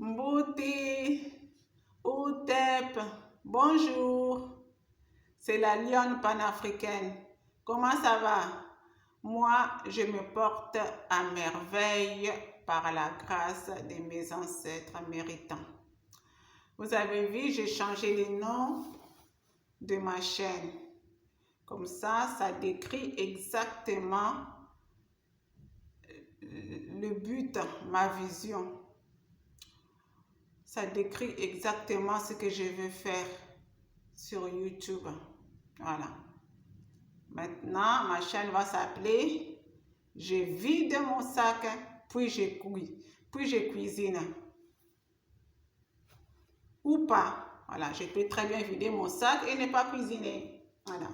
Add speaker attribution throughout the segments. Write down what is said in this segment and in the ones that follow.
Speaker 1: Mbouti, Outep, bonjour, c'est la lionne panafricaine. Comment ça va? Moi, je me porte à merveille par la grâce de mes ancêtres méritants. Vous avez vu, j'ai changé le nom de ma chaîne. Comme ça décrit exactement le but, ma vision. Ça décrit exactement ce que je veux faire sur YouTube. Voilà. Maintenant, ma chaîne va s'appeler « Je vide mon sac, puis je cuisine ». Ou pas. Voilà, je peux très bien vider mon sac et ne pas cuisiner. Voilà.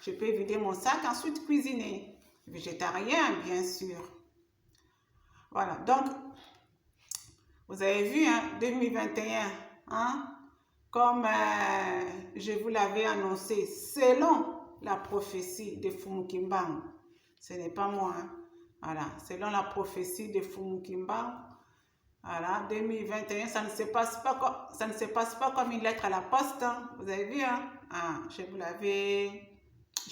Speaker 1: Je peux vider mon sac, ensuite cuisiner. Végétarien, bien sûr. Voilà, donc, vous avez vu, hein, 2021, hein, comme je vous l'avais annoncé, selon la prophétie de Fumukimbangu, ce n'est pas moi, hein, voilà, selon la prophétie de Fumukimbangu, voilà, 2021, ça ne se passe pas comme une lettre à la poste, hein, vous avez vu, hein, ah, je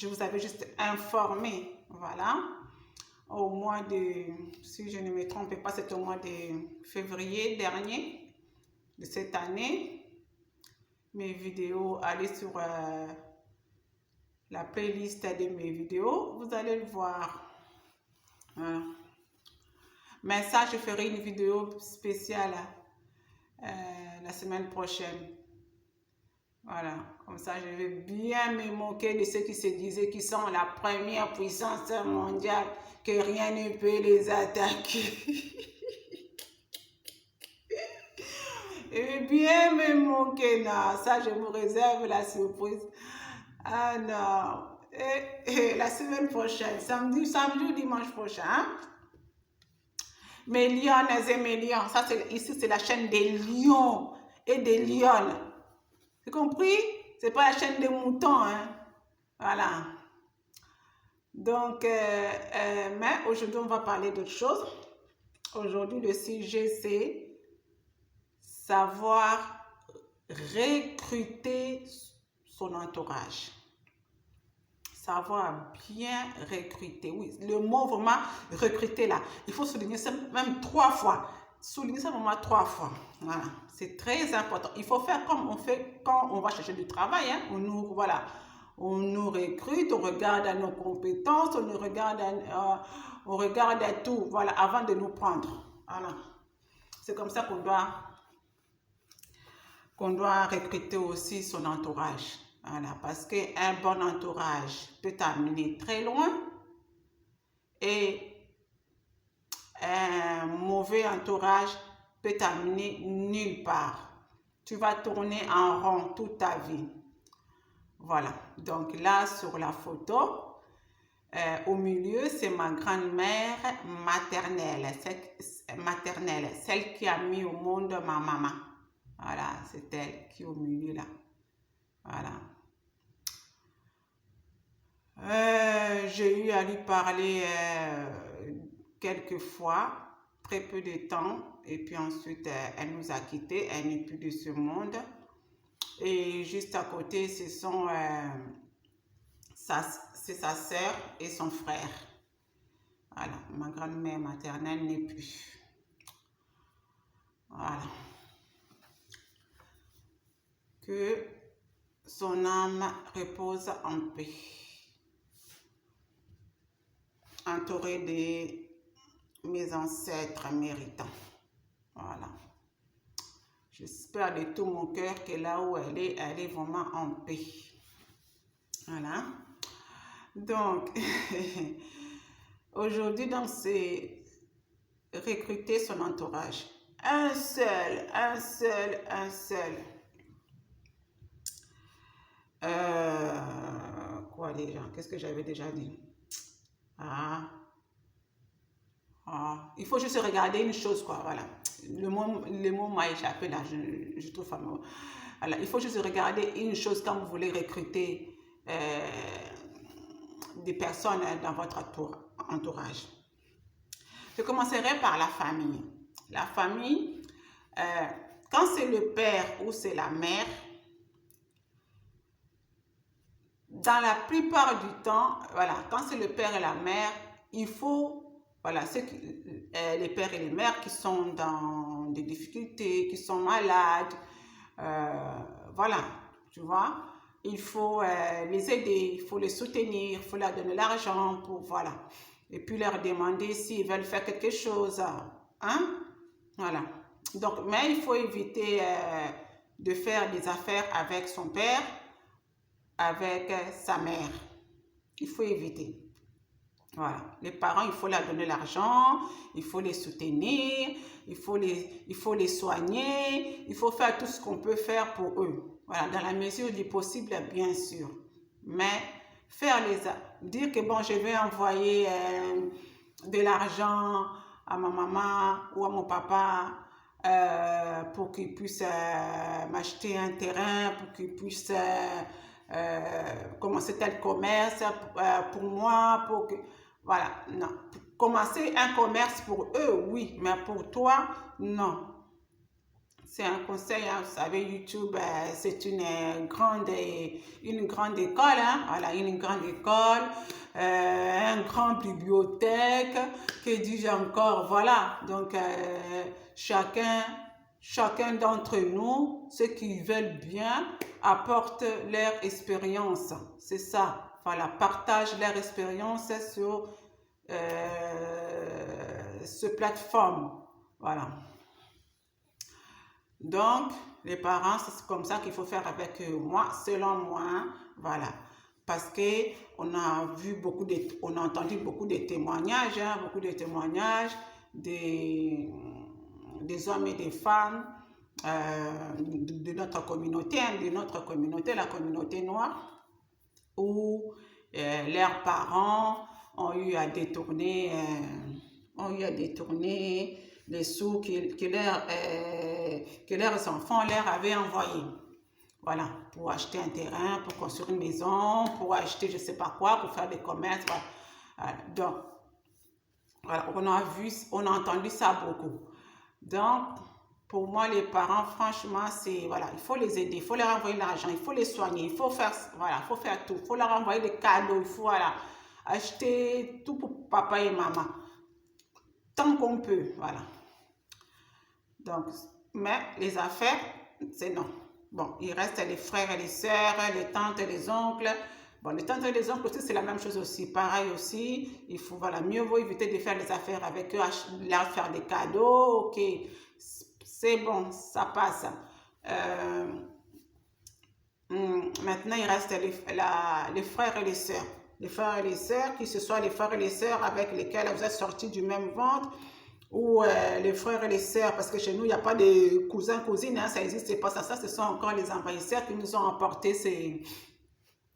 Speaker 1: vous avais juste informé, voilà. Au mois de, si je ne me trompe pas, c'est au mois de février dernier de cette année. Mes vidéos, allez sur la playlist de mes vidéos, vous allez le voir. Voilà. Mais ça, je ferai une vidéo spéciale la semaine prochaine. Voilà, comme ça je vais bien me moquer de ceux qui se disaient qu'ils sont la première puissance mondiale, que rien ne peut les attaquer. Et bien me moquer, non, ça je vous réserve la surprise. Ah non, et la semaine prochaine, samedi ou dimanche prochain, hein? Mes lionnes et mes lions, ça ici c'est la chaîne des lions et des lionnes. C'est compris? C'est pas la chaîne des moutons, hein? Voilà. Donc, mais aujourd'hui, on va parler d'autre chose. Aujourd'hui, le sujet, c'est savoir recruter son entourage. Savoir bien recruter. Oui, le mot vraiment recruter là, il faut souligner ça même 3 fois. Souligner ça vraiment 3 fois. Voilà, c'est très important. Il faut faire comme on fait quand on va chercher du travail. Hein. On nous recrute, on regarde à nos compétences, on regarde à tout, voilà, avant de nous prendre. Voilà. C'est comme ça qu'on doit recruter aussi son entourage. Voilà, parce qu'un bon entourage peut t'amener très loin et un mauvais entourage peut t'amener nulle part. Tu vas tourner en rond toute ta vie. Voilà, donc là sur la photo, au milieu, c'est ma grand-mère maternelle, celle qui a mis au monde ma maman. Voilà, c'est elle qui est au milieu là. Voilà. J'ai eu à lui parler quelques fois, très peu de temps, et puis ensuite elle nous a quittés, elle n'est plus de ce monde. Et juste à côté, c'est sa sœur et son frère. Voilà, ma grand-mère maternelle n'est plus. Voilà. Que son âme repose en paix. Entourée de mes ancêtres méritants. Voilà. J'espère de tout mon cœur que là où elle est vraiment en paix. Voilà. Donc, aujourd'hui, c'est recruter son entourage. Un seul. Quoi déjà? Qu'est-ce que j'avais déjà dit? Il faut juste regarder une chose, quoi, voilà. Le mot m'a échappé là, je trouve fameux. Voilà, il faut juste regarder une chose quand vous voulez recruter des personnes dans votre entourage. Je commencerai par la famille. La famille, Quand c'est le père ou c'est la mère, dans la plupart du temps, voilà, quand c'est le père et la mère, il faut, voilà, les pères et les mères qui sont dans des difficultés, qui sont malades, voilà, tu vois, il faut les aider, il faut les soutenir, il faut leur donner l'argent pour, voilà, et puis leur demander s'ils veulent faire quelque chose, hein, voilà. Donc, mais il faut éviter de faire des affaires avec son père, avec sa mère. Il faut éviter. Voilà. Les parents, il faut leur donner l'argent, il faut les soutenir, il faut les soigner, il faut faire tout ce qu'on peut faire pour eux. Voilà, dans la mesure du possible, bien sûr. Mais dire que bon, je vais envoyer de l'argent à ma maman ou à mon papa pour qu'ils puissent m'acheter un terrain, pour qu'ils puissent commencer tel commerce pour moi, pour que, voilà, non. Commencer un commerce pour eux, oui, mais pour toi, non. C'est un conseil, hein, vous savez, YouTube, c'est une grande école, hein, voilà, une grande école, un grand bibliothèque, que dis-je encore, voilà, donc chacun d'entre nous, ceux qui veulent bien, apportent leur expérience, c'est ça, voilà, partagent leur expérience sur ce plateforme, voilà. Donc, les parents, c'est comme ça qu'il faut faire avec moi, selon moi, voilà. Parce que on a entendu beaucoup de témoignages, hein, des hommes et des femmes de notre communauté, hein, la communauté noire, où leurs parents ont eu à détourner les sous que leurs enfants leur avaient envoyés. Voilà, pour acheter un terrain, pour construire une maison, pour acheter je ne sais pas quoi, pour faire des commerces. Voilà. Donc, voilà, on a entendu ça beaucoup. Donc, pour moi, les parents, franchement, c'est, voilà, il faut les aider, il faut leur envoyer de l'argent, il faut les soigner, il faut faire, voilà, il faut faire tout, il faut leur envoyer des cadeaux, il faut, voilà, acheter tout pour papa et maman, tant qu'on peut, voilà. Donc, mais les affaires, c'est non. Bon, il reste les frères et les sœurs, les tantes et les oncles. Bon, les tantes et les oncles aussi, c'est la même chose aussi. Pareil aussi, il faut, voilà, mieux vaut éviter de faire des affaires avec eux, leur faire des cadeaux, ok. C'est bon, ça passe. Maintenant, il reste les frères et les sœurs. Les frères et les sœurs, que ce soit les frères et les sœurs avec lesquels vous êtes sortis du même ventre, ou les frères et les sœurs, parce que chez nous, il n'y a pas de cousins, cousines, hein, ça n'existe pas. Ça, ce sont encore les envahisseurs qui nous ont apporté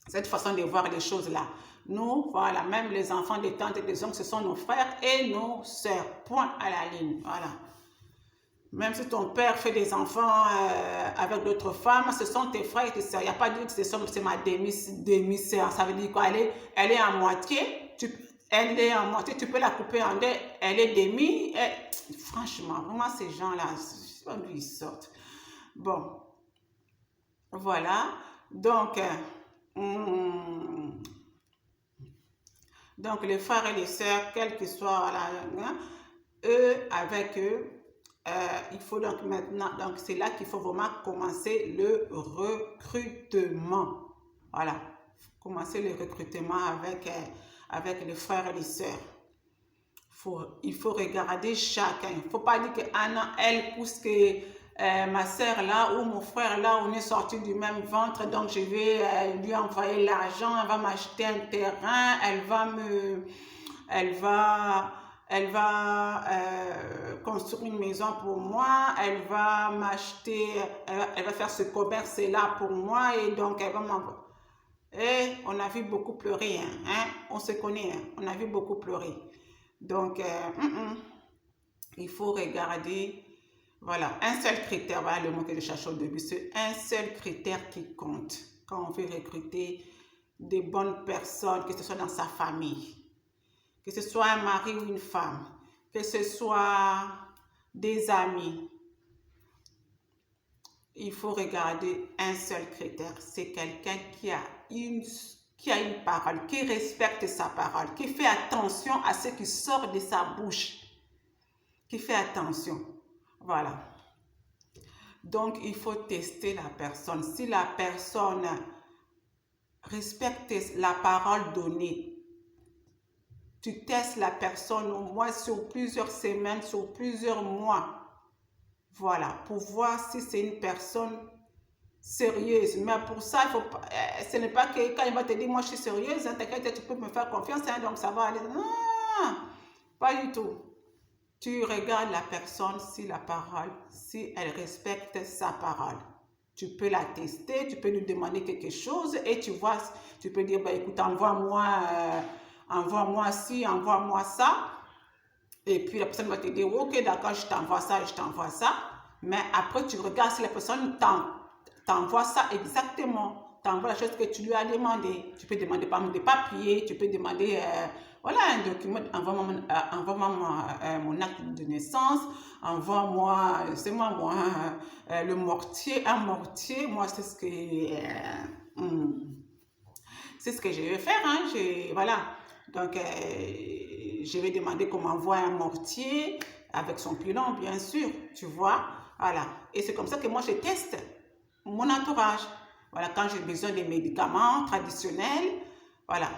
Speaker 1: cette façon de voir les choses-là. Nous, voilà, même les enfants des tantes et des oncles, ce sont nos frères et nos sœurs. Point à la ligne, voilà. Même si ton père fait des enfants avec d'autres femmes, ce sont tes frères et tes sœurs. Il n'y a pas de dire que c'est ma demi-sœur. Ça veut dire quoi? Elle est à moitié. Elle est en moitié. Tu peux la couper en deux. Elle est demi. Franchement, vraiment, ces gens-là, d'où ils sortent. Bon. Voilà. Donc, les frères et les sœurs, quel que soit eux, avec eux, il faut donc maintenant, donc c'est là qu'il faut vraiment commencer le recrutement. Voilà, commencer le recrutement avec les frères et les sœurs. Il faut regarder chacun. Il ne faut pas dire que Anna, elle pousse que ma sœur là ou mon frère là, on est sortis du même ventre, donc je vais lui envoyer l'argent, elle va m'acheter un terrain, elle va construire une maison pour moi, elle va m'acheter, elle va faire ce commerce-là pour moi et donc elle va m'envoyer. Et on a vu beaucoup pleurer, hein? On se connaît, hein? On a vu beaucoup pleurer. Donc, il faut regarder, voilà, un seul critère, voilà le mot que je cherche au début, c'est un seul critère qui compte quand on veut recruter des bonnes personnes, que ce soit dans sa famille. Que ce soit un mari ou une femme, que ce soit des amis, il faut regarder un seul critère. C'est quelqu'un qui a une parole, qui respecte sa parole, qui fait attention à ce qui sort de sa bouche, qui fait attention. Voilà. Donc, il faut tester la personne. Si la personne respecte la parole donnée, tu testes la personne au moins sur plusieurs semaines, sur plusieurs mois. Voilà, pour voir si c'est une personne sérieuse. Mais pour ça, il faut pas, ce n'est pas que quand il va te dire, moi je suis sérieuse, hein, t'inquiète, tu peux me faire confiance, hein, donc ça va aller. Non, pas du tout. Tu regardes la personne, si la parole, si elle respecte sa parole. Tu peux la tester, tu peux lui demander quelque chose et tu vois, tu peux dire, bah, écoute, envoie-moi ci, envoie-moi ça. Et puis la personne va te dire, ok, d'accord, je t'envoie ça, je t'envoie ça. Mais après, tu regardes si la personne t'envoie ça exactement. T'envoie la chose que tu lui as demandé. Tu peux demander par exemple des papiers, tu peux demander, voilà, un document, envoie-moi mon acte de naissance, envoie-moi, c'est moi, le mortier, un mortier, moi, c'est ce que je vais faire, hein, voilà. Donc, je vais demander qu'on m'envoie un mortier avec son pilon, bien sûr, tu vois. Voilà. Et c'est comme ça que moi, je teste mon entourage. Voilà, quand j'ai besoin des médicaments traditionnels, voilà,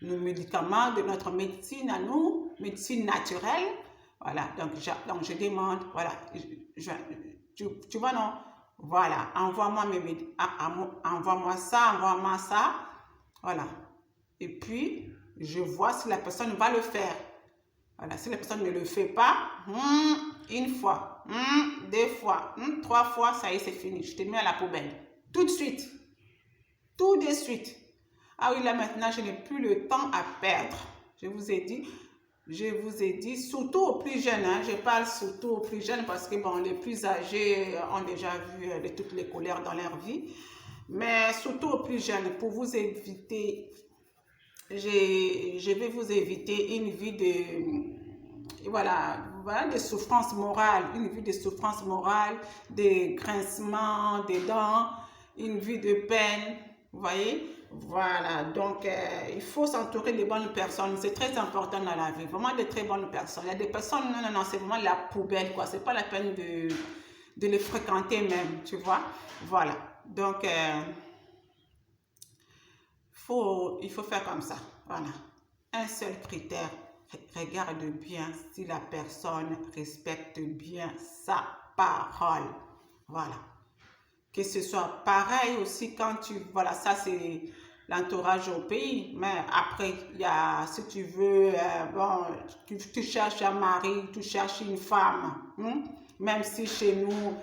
Speaker 1: nos médicaments de notre médecine à nous, médecine naturelle, voilà, donc je demande, voilà, tu vois, non? Voilà, envoie-moi ça, voilà. Et puis, je vois si la personne va le faire. Voilà, si la personne ne le fait pas, une fois, deux fois, trois fois, ça y est, c'est fini. Je te mets à la poubelle. Tout de suite. Tout de suite. Ah oui, là maintenant, je n'ai plus le temps à perdre. Je vous ai dit, surtout aux plus jeunes, hein, je parle surtout aux plus jeunes parce que bon, les plus âgés ont déjà vu toutes les colères dans leur vie. Mais surtout aux plus jeunes, pour vous éviter, je vais vous éviter une vie de, voilà, de souffrance morale, une vie de souffrance morale, de grincement des dents, une vie de peine, vous voyez? Voilà, donc il faut s'entourer de bonnes personnes, c'est très important dans la vie, vraiment de très bonnes personnes. Il y a des personnes, non, c'est vraiment la poubelle, quoi, c'est pas la peine de les fréquenter même, tu vois? Voilà, donc il faut faire comme ça, voilà. Un seul critère, regarde bien si la personne respecte bien sa parole, voilà. Que ce soit pareil aussi quand voilà, ça c'est l'entourage au pays, mais après, il y a, si tu veux, bon, tu cherches un mari, tu cherches une femme, même si chez nous,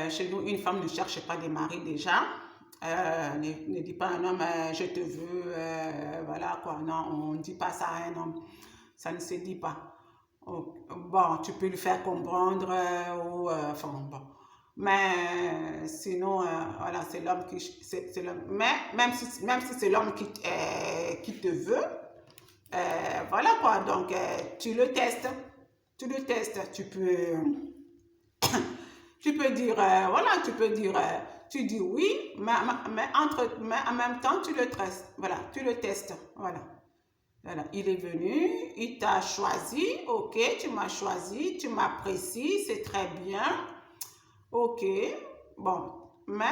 Speaker 1: chez nous, une femme ne cherche pas de mari déjà. Ne dit pas à un homme, je te veux, voilà quoi. Non, on ne dit pas ça à un homme. Ça ne se dit pas. Bon, tu peux lui faire comprendre, enfin bon. Mais sinon, voilà, c'est l'homme qui... mais même si c'est l'homme qui te veut, voilà quoi. Donc, tu le testes. Tu le testes. Tu peux dire, voilà, tu dis oui, mais en même temps, tu le testes. Voilà, tu le testes. Voilà. Voilà. Il est venu, il t'a choisi, ok, tu m'as choisi, tu m'apprécies, c'est très bien. Ok, bon, mais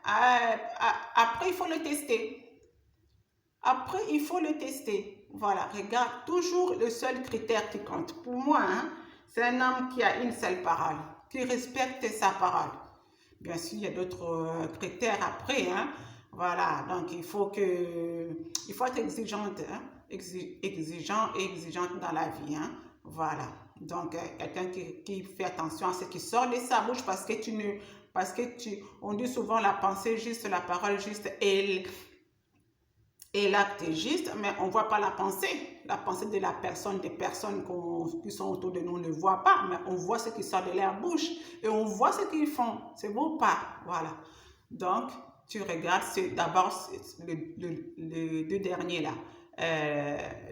Speaker 1: après, il faut le tester. Après, il faut le tester. Voilà, regarde, toujours le seul critère qui compte. Pour moi, hein, c'est un homme qui a une seule parole, qui respecte sa parole. Bien sûr, il y a d'autres critères après, hein. Voilà, donc il faut être exigeante, hein, exigeant et exigeante dans la vie, hein. Voilà, donc quelqu'un qui fait attention à ce qui sort de sa bouche parce que on dit souvent la pensée juste, la parole juste et l'acte est juste, mais on ne voit pas la pensée de la personne, des personnes qui sont autour de nous, on ne voit pas, mais on voit ce qui sort de leur bouche et on voit ce qu'ils font, c'est beau pas, voilà. Donc, tu regardes, c'est d'abord les deux derniers là,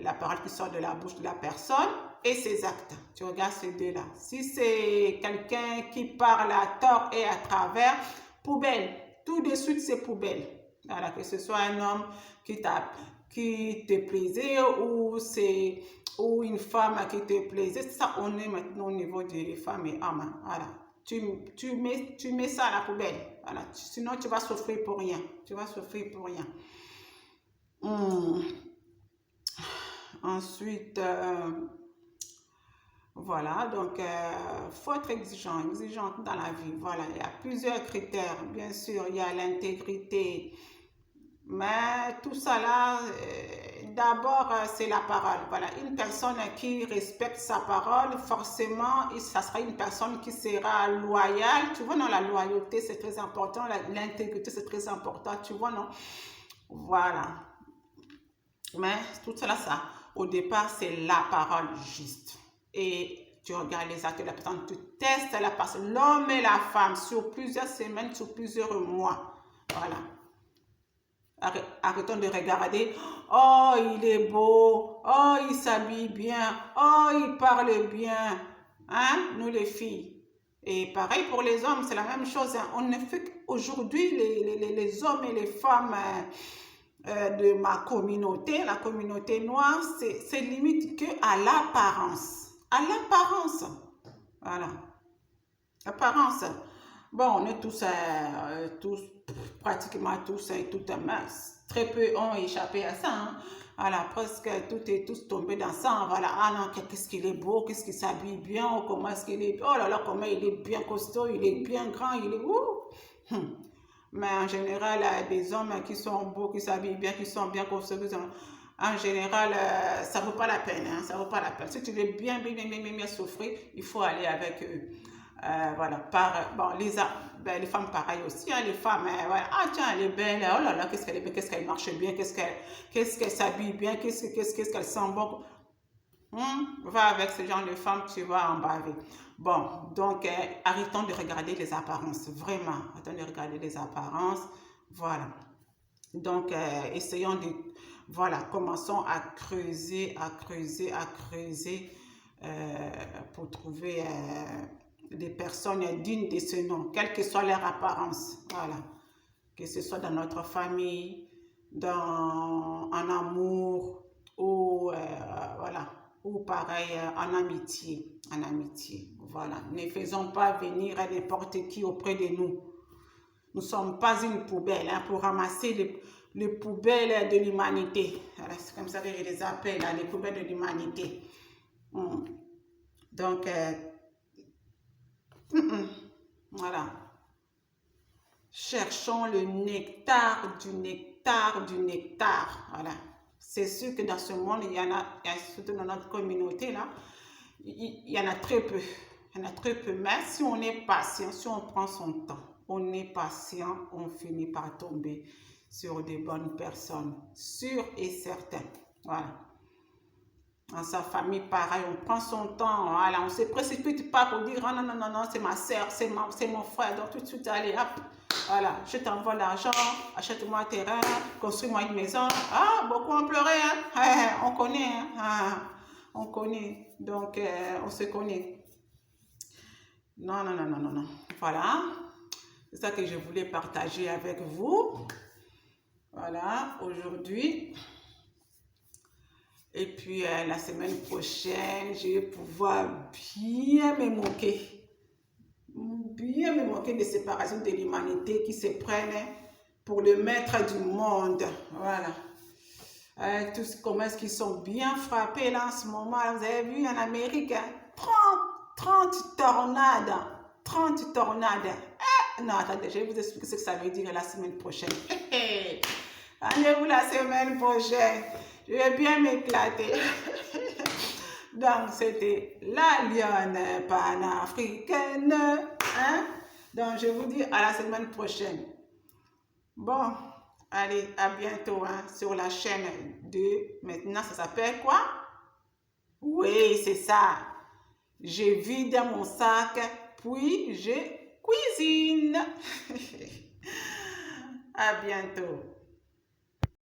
Speaker 1: la parole qui sort de la bouche de la personne, et ses actes. Tu regardes ces deux-là. Si c'est quelqu'un qui parle à tort et à travers, poubelle. Tout de suite, c'est poubelle. Voilà, que ce soit un homme qui te plaisait ou une femme qui te plaisait. Ça, on est maintenant au niveau des femmes et hommes. Voilà. Tu mets ça à la poubelle. Voilà. Sinon, tu vas souffrir pour rien. Tu vas souffrir pour rien. Ensuite, voilà, donc faut être exigeant dans la vie. Voilà, il y a plusieurs critères. Bien sûr, il y a l'intégrité. Mais tout ça là, d'abord, c'est la parole. Voilà, une personne qui respecte sa parole, forcément, ça sera une personne qui sera loyale. Tu vois, non, la loyauté, c'est très important. L'intégrité, c'est très important. Tu vois, non? Voilà. Mais tout cela, ça, au départ, c'est la parole juste. Et tu regardes les actes de la personne, tu testes la personne, l'homme et la femme, sur plusieurs semaines, sur plusieurs mois. Voilà. Arrêtons de regarder. Oh, il est beau. Oh, il s'habille bien. Oh, il parle bien. Hein, nous les filles. Et pareil pour les hommes, c'est la même chose. Hein. On ne fait qu'aujourd'hui, les hommes et les femmes de ma communauté, la communauté noire, c'est limite que à l'apparence. À l'apparence. Voilà. Apparence. Bon, on est tous pratiquement tous et toutes, très peu ont échappé à ça. Hein. Voilà, presque tout est tous tombé dans ça. Voilà, ah non, qu'est-ce qu'il est beau, qu'est-ce qu'il s'habille bien, oh, comment est-ce qu'il est, oh là là, comment il est bien costaud, il est bien grand, il est ouh. Mais en général, des hommes qui sont beaux, qui s'habillent bien, qui sont bien costauds, en général, ça ne vaut pas la peine. Hein, ça vaut pas la peine. Si tu veux bien souffrir, il faut aller avec eux. Voilà, bon, les femmes pareil aussi, hein, les femmes, voilà. Ah tiens, elle est belle, oh là là, qu'est-ce qu'elle est belle, qu'est-ce qu'elle marche bien, qu'est-ce qu'elle s'habille bien, qu'est-ce qu'elle sent bon. Va avec ce genre de femmes, tu vas en baver. Bon, donc arrêtons de regarder les apparences, vraiment, arrêtons de regarder les apparences, voilà. Donc, essayons de, voilà, commençons à creuser, pour trouver des personnes dignes de ce nom, quelle que soit leur apparence, voilà, que ce soit dans notre famille, en amour, ou voilà, ou pareil en amitié, voilà. Ne faisons pas venir n'importe qui auprès de nous. Nous ne sommes pas une poubelle hein, pour ramasser les poubelles de l'humanité. Voilà, c'est comme ça que je les appelle, hein, les poubelles de l'humanité. Donc, voilà. Cherchons le nectar du nectar du nectar. Voilà. C'est sûr que dans ce monde, il y en a surtout dans notre communauté, là, il y en a très peu. Il y en a très peu. Mais si on est patient, si on prend son temps, on est patient, on finit par tomber sur des bonnes personnes, sûr et certain. Voilà. Dans sa famille, pareil, on prend son temps, voilà, on ne se précipite pas pour dire, oh, non, non, non, non, c'est ma soeur, c'est mon frère, donc tout de suite, allez, hop, voilà, je t'envoie l'argent, achète-moi un terrain, construis-moi une maison. Ah, beaucoup ont pleuré, hein, on connaît, hein, on connaît, donc on se connaît. Non, non, non, non, non, non, voilà, c'est ça que je voulais partager avec vous, voilà, aujourd'hui. Et puis, la semaine prochaine, je vais pouvoir bien me moquer des séparations de l'humanité qui se prennent pour le maître du monde. Voilà. Tous comment est-ce qu'ils sont bien frappés là en ce moment. Vous avez vu en Amérique, hein? 30 tornades. 30 tornades. Non, attendez, je vais vous expliquer ce que ça veut dire la semaine prochaine. Rendez-vous la semaine prochaine. Je vais bien m'éclater. Donc, c'était la lionne panafricaine. Hein? Donc, je vous dis à la semaine prochaine. Bon, allez, à bientôt hein, sur la chaîne de... Maintenant, ça s'appelle quoi? Oui, c'est ça. Je vide mon sac, puis je cuisine. À bientôt.